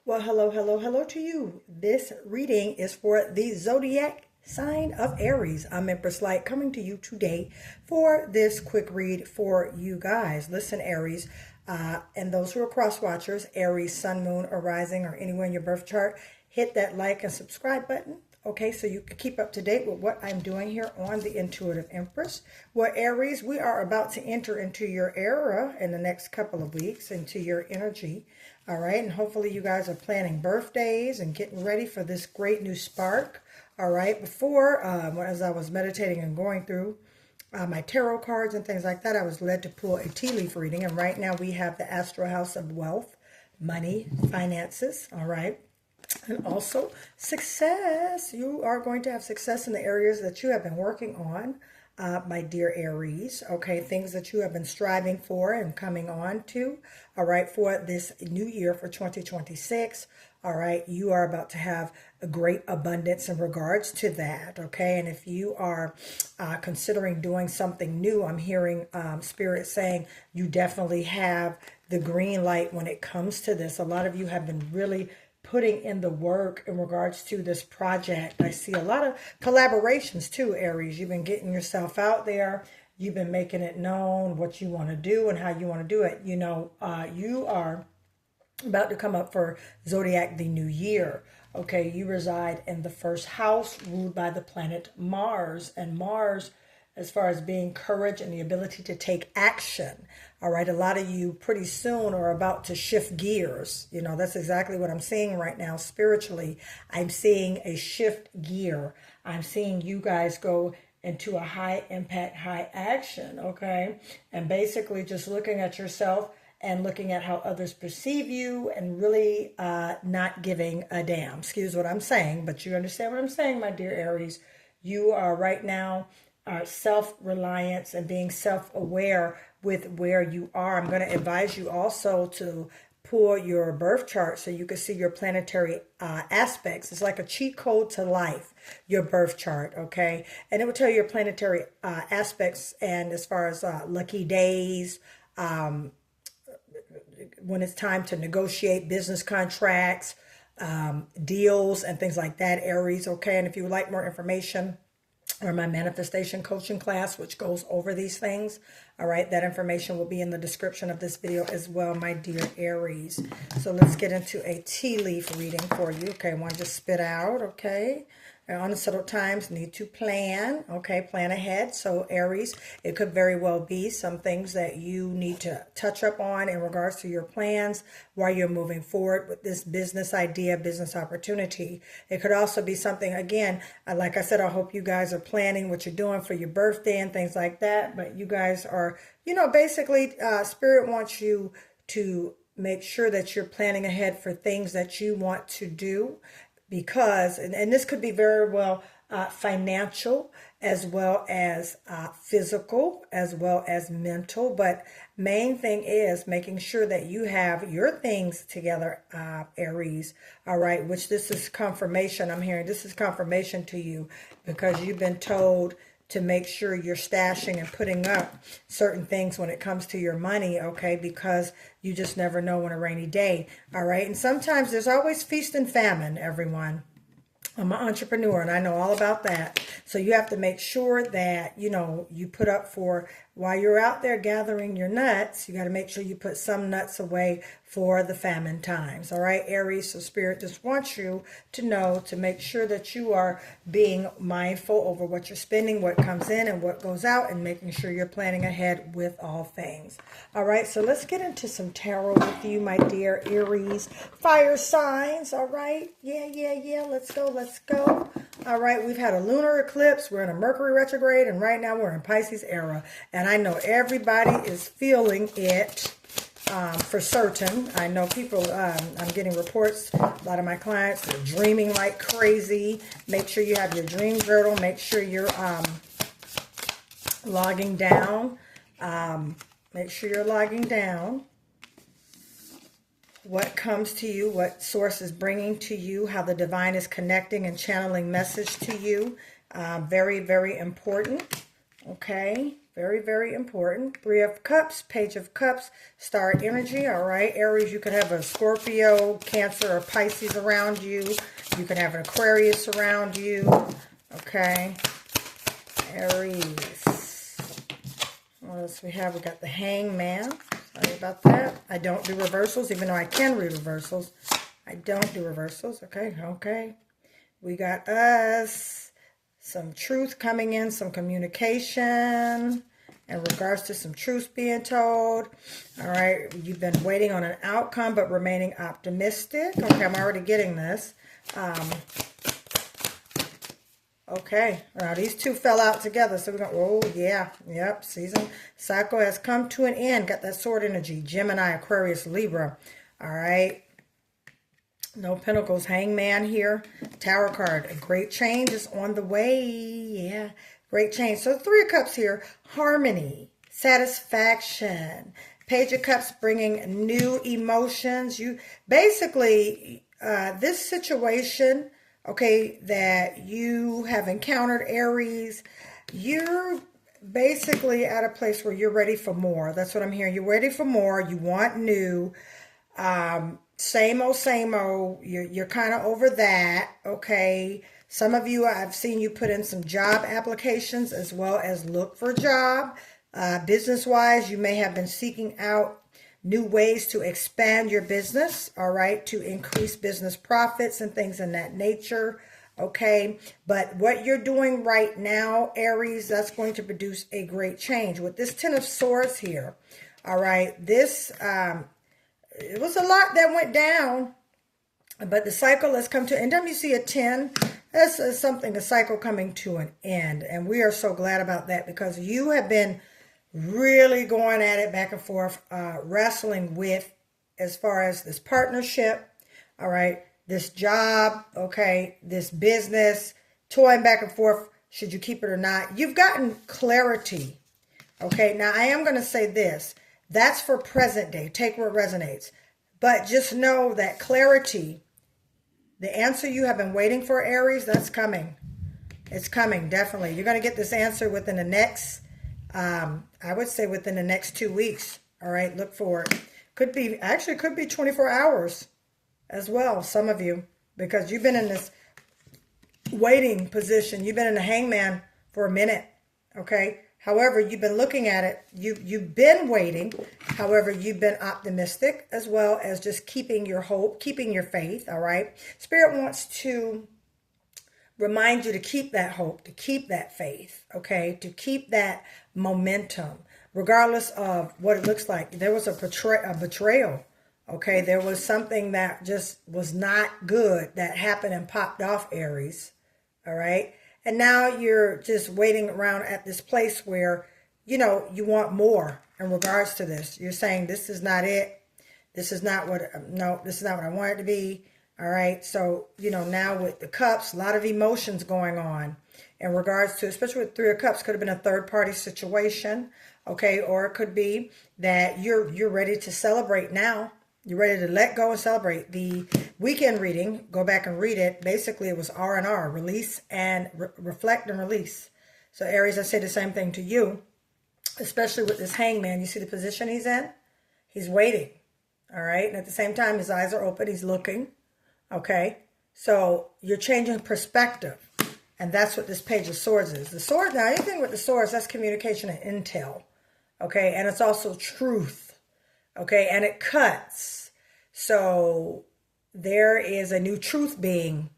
Well, hello, hello, hello to you. This reading is for the zodiac sign of Aries. I'm Empress Light coming to you today for this quick read for you guys. Listen, Aries, and those who are cross watchers, Aries, Sun, Moon, or Rising, or anywhere in your birth chart, hit that like and subscribe button. Okay, so you can keep up to date with what I'm doing here on the Intuitive Empress. Well, Aries, we are about to enter into your era in the next couple of weeks, into your energy. All right, and hopefully you guys are planning birthdays and getting ready for this great new spark. All right, before, as I was meditating and going through my tarot cards and things like that, I was led to pull a tea leaf reading. And right now we have the Astral House of Wealth, Money, Finances. All right. And also success. You are going to have success in the areas that you have been working on, my dear Aries. Okay, things that you have been striving for and coming on to. All right, for this new year for 2026. All right, you are about to have a great abundance in regards to that. Okay, and if you are considering doing something new, I'm hearing Spirit saying you definitely have the green light when it comes to this. A lot of you have been really putting in the work in regards to this project. I see a lot of collaborations too, Aries. You've been getting yourself out there. You've been making it known what you want to do and how you want to do it. You know, you are about to come up for Zodiac the new year. Okay, you reside in the first house ruled by the planet Mars. And Mars, as far as being courage and the ability to take action. All right, a lot of you pretty soon are about to shift gears. You know, that's exactly what I'm seeing right now spiritually. I'm seeing a shift gear. I'm seeing you guys go into a high impact, high action, okay? And basically just looking at yourself and looking at how others perceive you and really not giving a damn. Excuse what I'm saying, but you understand what I'm saying, my dear Aries. You are right now self-reliance and being self-aware with where you are. I'm going to advise you also to pull your birth chart so you can see your planetary aspects. It's like a cheat code to life, your birth chart, okay? And it will tell you your planetary aspects, and as far as lucky days, when it's time to negotiate business contracts, deals, and things like that, Aries, okay? And if you would like more information, or my manifestation coaching class, which goes over these things. All right, that information will be in the description of this video as well, my dear Aries. So let's get into a tea leaf reading for you. Okay, I want to just spit out, okay? Unsettled times need to plan, okay? Plan ahead. So Aries, it could very well be some things that you need to touch up on in regards to your plans while you're moving forward with this business idea, business opportunity. It could also be something, again, like I said, I hope you guys are planning what you're doing for your birthday and things like that. But you guys are, you know, basically Spirit wants you to make sure that you're planning ahead for things that you want to do. Because, and this could be very well financial, as well as physical, as well as mental. But main thing is making sure that you have your things together, Aries. All right, which this is confirmation. I'm hearing this is confirmation to you because you've been told to make sure you're stashing and putting up certain things when it comes to your money, okay? Because you just never know on a rainy day, all right? And sometimes there's always feast and famine, everyone. I'm an entrepreneur and I know all about that. So you have to make sure that, you know, you put up for, while you're out there gathering your nuts, you got to make sure you put some nuts away for the famine times. All right, Aries. So Spirit just wants you to know, to make sure that you are being mindful over what you're spending, what comes in and what goes out, and making sure you're planning ahead with all things. All right, so let's get into some tarot with you, my dear Aries. Fire signs, all right? Yeah. Let's go, let's go. All right, we've had a lunar eclipse. We're in a Mercury retrograde, and right now we're in Pisces era. And I know everybody is feeling it. For certain. I know people, I'm getting reports, a lot of my clients are dreaming like crazy. Make sure you have your dream journal. Make sure you're logging down. Make sure you're logging down what comes to you, what source is bringing to you, how the divine is connecting and channeling message to you. Very, very important. Okay. Very, very important. Three of Cups, Page of Cups, Star energy. All right, Aries, you could have a Scorpio, Cancer, or Pisces around you. You can have an Aquarius around you. Okay, Aries. What else we have? We got the Hangman. Sorry about that. I don't do reversals, even though I can read reversals. I don't do reversals. Okay, okay. We got us. Some truth coming in, some communication in regards to some truth being told. All right, you've been waiting on an outcome, but remaining optimistic. Okay, I'm already getting this. Okay, now these two fell out together, so we're going, oh yeah, yep, season cycle has come to an end. Got that sword energy, Gemini, Aquarius, Libra. All right. No Pentacles, Hangman here. Tower card. A great change is on the way. Yeah, great change. So Three of Cups here. Harmony, satisfaction. Page of Cups bringing new emotions. You basically, this situation, okay, that you have encountered, Aries, you're basically at a place where you're ready for more. That's what I'm hearing. You're ready for more. You want new. Same old, you're kind of over that, okay? Some of you, I've seen you put in some job applications as well as look for a job. Business-wise, you may have been seeking out new ways to expand your business, all right, to increase business profits and things in that nature, okay? But what you're doing right now, Aries, that's going to produce a great change. With this Ten of Swords here, all right, this... it was a lot that went down, but the cycle has come to, and then you see a 10, that's something, a cycle coming to an end. And we are so glad about that because you have been really going at it back and forth, wrestling with as far as this partnership, all right, this job, okay, this business, toying back and forth, should you keep it or not? You've gotten clarity, okay? Now, I am going to say this. That's for present day. Take what resonates. But just know that clarity, the answer you have been waiting for, Aries, that's coming. It's coming, definitely. You're going to get this answer within the next, I would say within the next 2 weeks. All right, look for it. Could be, actually could be 24 hours as well, some of you, because you've been in this waiting position. You've been in the Hangman for a minute, okay? However, you've been looking at it. You've been waiting. However, you've been optimistic as well as just keeping your hope, keeping your faith, all right? Spirit wants to remind you to keep that hope, to keep that faith, okay? To keep that momentum, regardless of what it looks like. There was a betrayal, okay? There was something that just was not good that happened and popped off, Aries, all right? And now you're just waiting around at this place where, you know, you want more in regards to this. You're saying, this is not it. This is not what, no, this is not what I want it to be. All right. So, you know, now with the Cups, a lot of emotions going on in regards to, especially with Three of Cups, could have been a third party situation. Okay. Or it could be that you're ready to celebrate now. You're ready to let go and celebrate. The weekend reading, go back and read it. Basically, it was R&R, release and reflect and release. So Aries, I say the same thing to you, especially with this Hangman. You see the position he's in? He's waiting, all right? And at the same time, his eyes are open. He's looking, okay? So you're changing perspective, and that's what this Page of Swords is. The sword, now anything with the swords, that's communication and intel, okay? And it's also truth. Okay, and it cuts. So there is a new truth being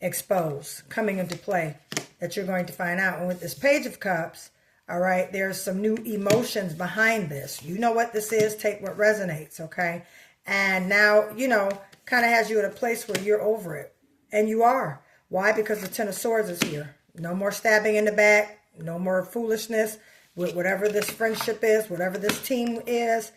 exposed, coming into play that you're going to find out. And with this Page of Cups, all right, there's some new emotions behind this. You know what this is. Take what resonates, okay? And now, you know, kind of has you at a place where you're over it. And you are. Why? Because the Ten of Swords is here. No more stabbing in the back. No more foolishness. With whatever this friendship is, whatever this team is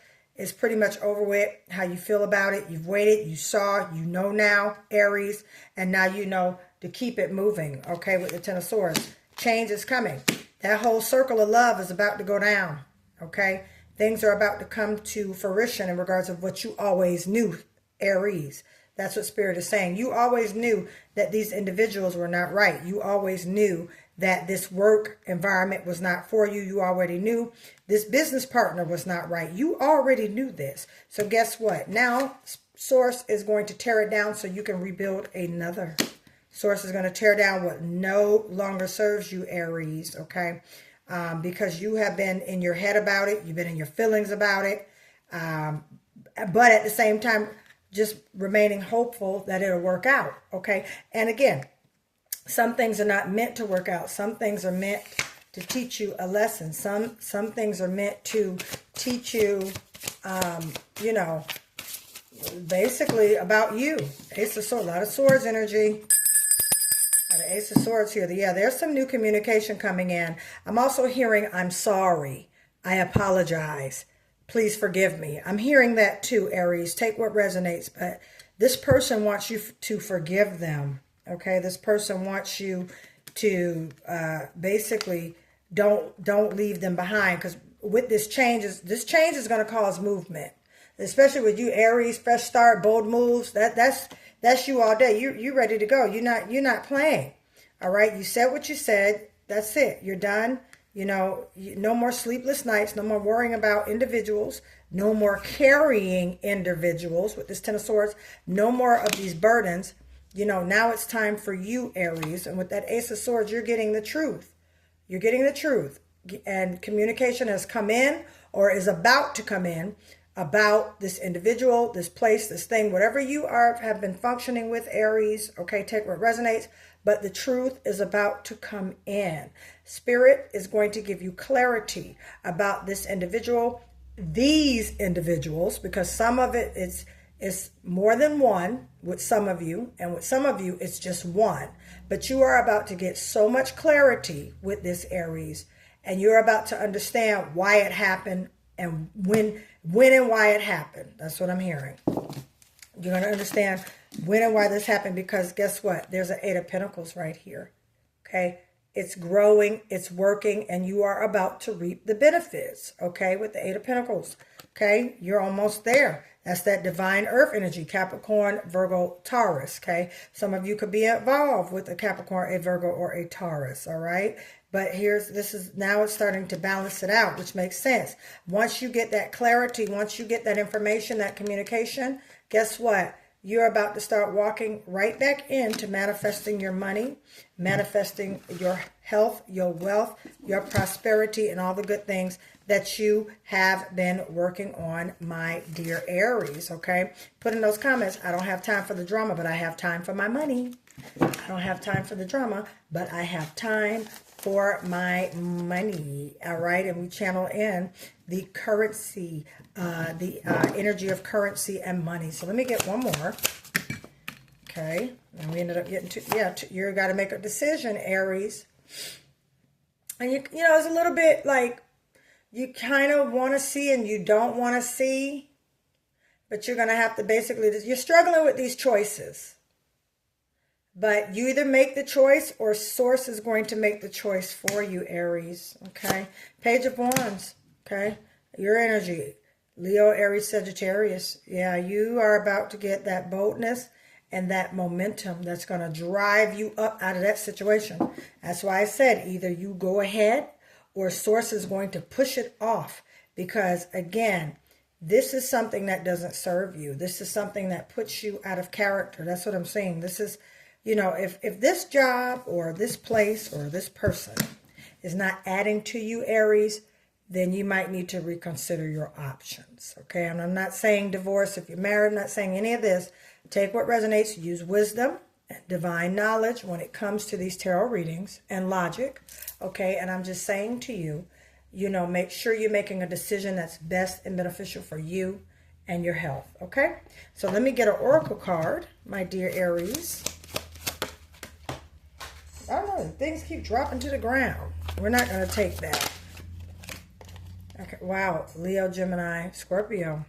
pretty much over with. How you feel about it. You've waited, you saw, you know now, Aries, and now you know to keep it moving, okay, with the Ten of Swords. Change is coming. That whole circle of love is about to go down, okay? Things are about to come to fruition in regards of what you always knew, Aries. That's what Spirit is saying. You always knew that these individuals were not right. You always knew that this work environment was not for you. You already knew this business partner was not right. You already knew this. So guess what? Now, Source is going to tear it down so you can rebuild another. Source is going to tear down what no longer serves you, Aries, okay? Because you have been in your head about it. You've been in your feelings about it. But at the same time, just remaining hopeful that it'll work out, okay? And again, some things are not meant to work out. Some things are meant to teach you a lesson. Some things are meant to teach you, you know, basically about you. Ace of Swords, a lot of swords energy. The Ace of Swords here. Yeah, there's some new communication coming in. I'm also hearing, I'm sorry. I apologize. Please forgive me. I'm hearing that too, Aries. Take what resonates. But this person wants you to forgive them. Okay, this person wants you to basically don't leave them behind. Because with this change is going to cause movement. Especially with you, Aries, fresh start, bold moves. That's you all day. You ready to go. You're not playing. All right. You said what you said. That's it. You're done. You know, no more sleepless nights. No more worrying about individuals. No more carrying individuals with this Ten of Swords. No more of these burdens. You know, now it's time for you, Aries. And with that Ace of Swords, you're getting the truth. You're getting the truth. And communication has come in or is about to come in about this individual, this place, this thing, whatever you have been functioning with, Aries. Okay, take what resonates. But the truth is about to come in. Spirit is going to give you clarity about this individual, these individuals, because some of it is more than one with some of you, and with some of you, it's just one. But you are about to get so much clarity with this, Aries, and you're about to understand why it happened and when and why it happened. That's what I'm hearing. You're going to understand when and why this happened, because guess what? There's an Eight of Pentacles right here. Okay? It's growing, it's working, and you are about to reap the benefits. Okay? With the Eight of Pentacles. Okay? You're almost there. That's that divine earth energy, Capricorn, Virgo, Taurus. Okay? Some of you could be involved with a Capricorn, a Virgo, or a Taurus. All right? But now it's starting to balance it out, which makes sense. Once you get that clarity, once you get that information, that communication, guess what? You're about to start walking right back into manifesting your money, manifesting your health, your wealth, your prosperity, and all the good things that you have been working on, my dear Aries, okay? Put in those comments, I don't have time for the drama, but I have time for my money. I don't have time for the drama, but I have time for my money. All right, and we channel in the currency, the energy of currency and money. So let me get one more. Okay, and we ended up getting you got to make a decision, Aries. And you know, it's a little bit like you kind of want to see and you don't want to see, but you're going to have to basically, you're struggling with these choices. But you either make the choice or Source is going to make the choice for you, Aries. Okay. Page of Wands. Okay. Your energy. Leo, Aries, Sagittarius. Yeah, you are about to get that boldness and that momentum that's going to drive you up out of that situation. That's why I said either you go ahead or Source is going to push it off. Because again, this is something that doesn't serve you. This is something that puts you out of character. That's what I'm saying. This is, you know, if this job or this place or this person is not adding to you, Aries, then you might need to reconsider your options. Okay, and I'm not saying divorce if you're married. I'm not saying any of this. Take what resonates. Use wisdom and divine knowledge when it comes to these tarot readings and logic. Okay, and I'm just saying to you, you know, make sure you're making a decision that's best and beneficial for you and your health. Okay, so let me get an oracle card, my dear Aries. I don't know, things keep dropping to the ground. We're not going to take that. Okay, wow, Leo, Gemini, Scorpio.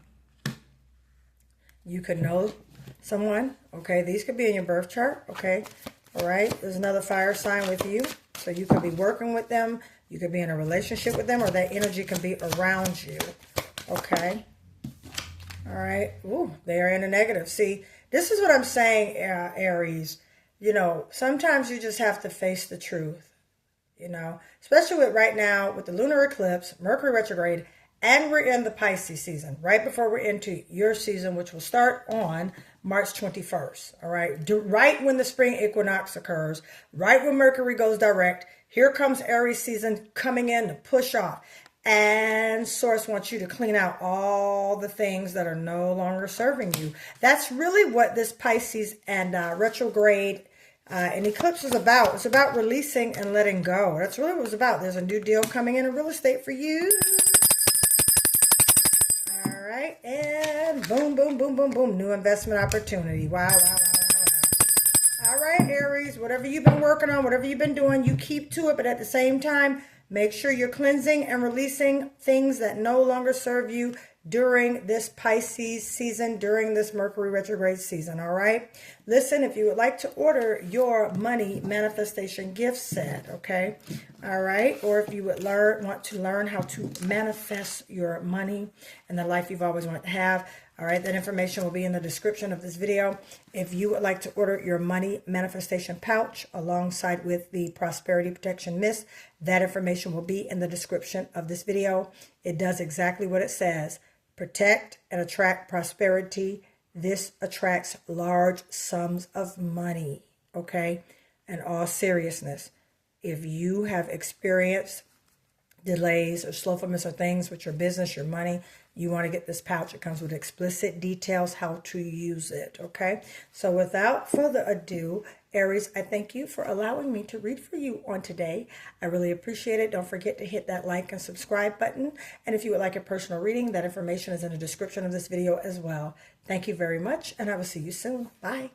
You could know someone, okay? These could be in your birth chart, okay? All right, there's another fire sign with you. So you could be working with them. You could be in a relationship with them, or that energy can be around you, okay? All right, ooh, they are in a negative. See, this is what I'm saying, Aries. You know, sometimes you just have to face the truth. you know, especially with right now with the lunar eclipse, Mercury retrograde, and we're in the Pisces season, right before we're into your season, which will start on March 21st. All right. Right when the spring equinox occurs, right when Mercury goes direct, here comes Aries season coming in to push off. And Source wants you to clean out all the things that are no longer serving you. That's really what this Pisces and retrograde and eclipse is about. It's about releasing and letting go. That's really what it's about. There's a new deal coming in real estate for you. All right. And boom, boom, boom, boom, boom. New investment opportunity. Wow, wow, wow, wow, wow. All right, Aries, whatever you've been working on, whatever you've been doing, you keep to it. But at the same time, make sure you're cleansing and releasing things that no longer serve you during this Pisces season, during this Mercury retrograde season, all right? Listen, if you would like to order your money manifestation gift set, okay? All right? Or if you would want to learn how to manifest your money and the life you've always wanted to have, all right, that information will be in the description of this video. If you would like to order your money manifestation pouch alongside with the prosperity protection mist, that information will be in the description of this video. It does exactly what it says. Protect and attract prosperity. This attracts large sums of money, okay? In all seriousness, if you have experienced delays or slowfulness or things with your business, your money, you want to get this pouch. It comes with explicit details how to use it, okay? So without further ado, Aries, I thank you for allowing me to read for you on today. I really appreciate it. Don't forget to hit that like and subscribe button. And if you would like a personal reading, that information is in the description of this video as well. Thank you very much, and I will see you soon. Bye.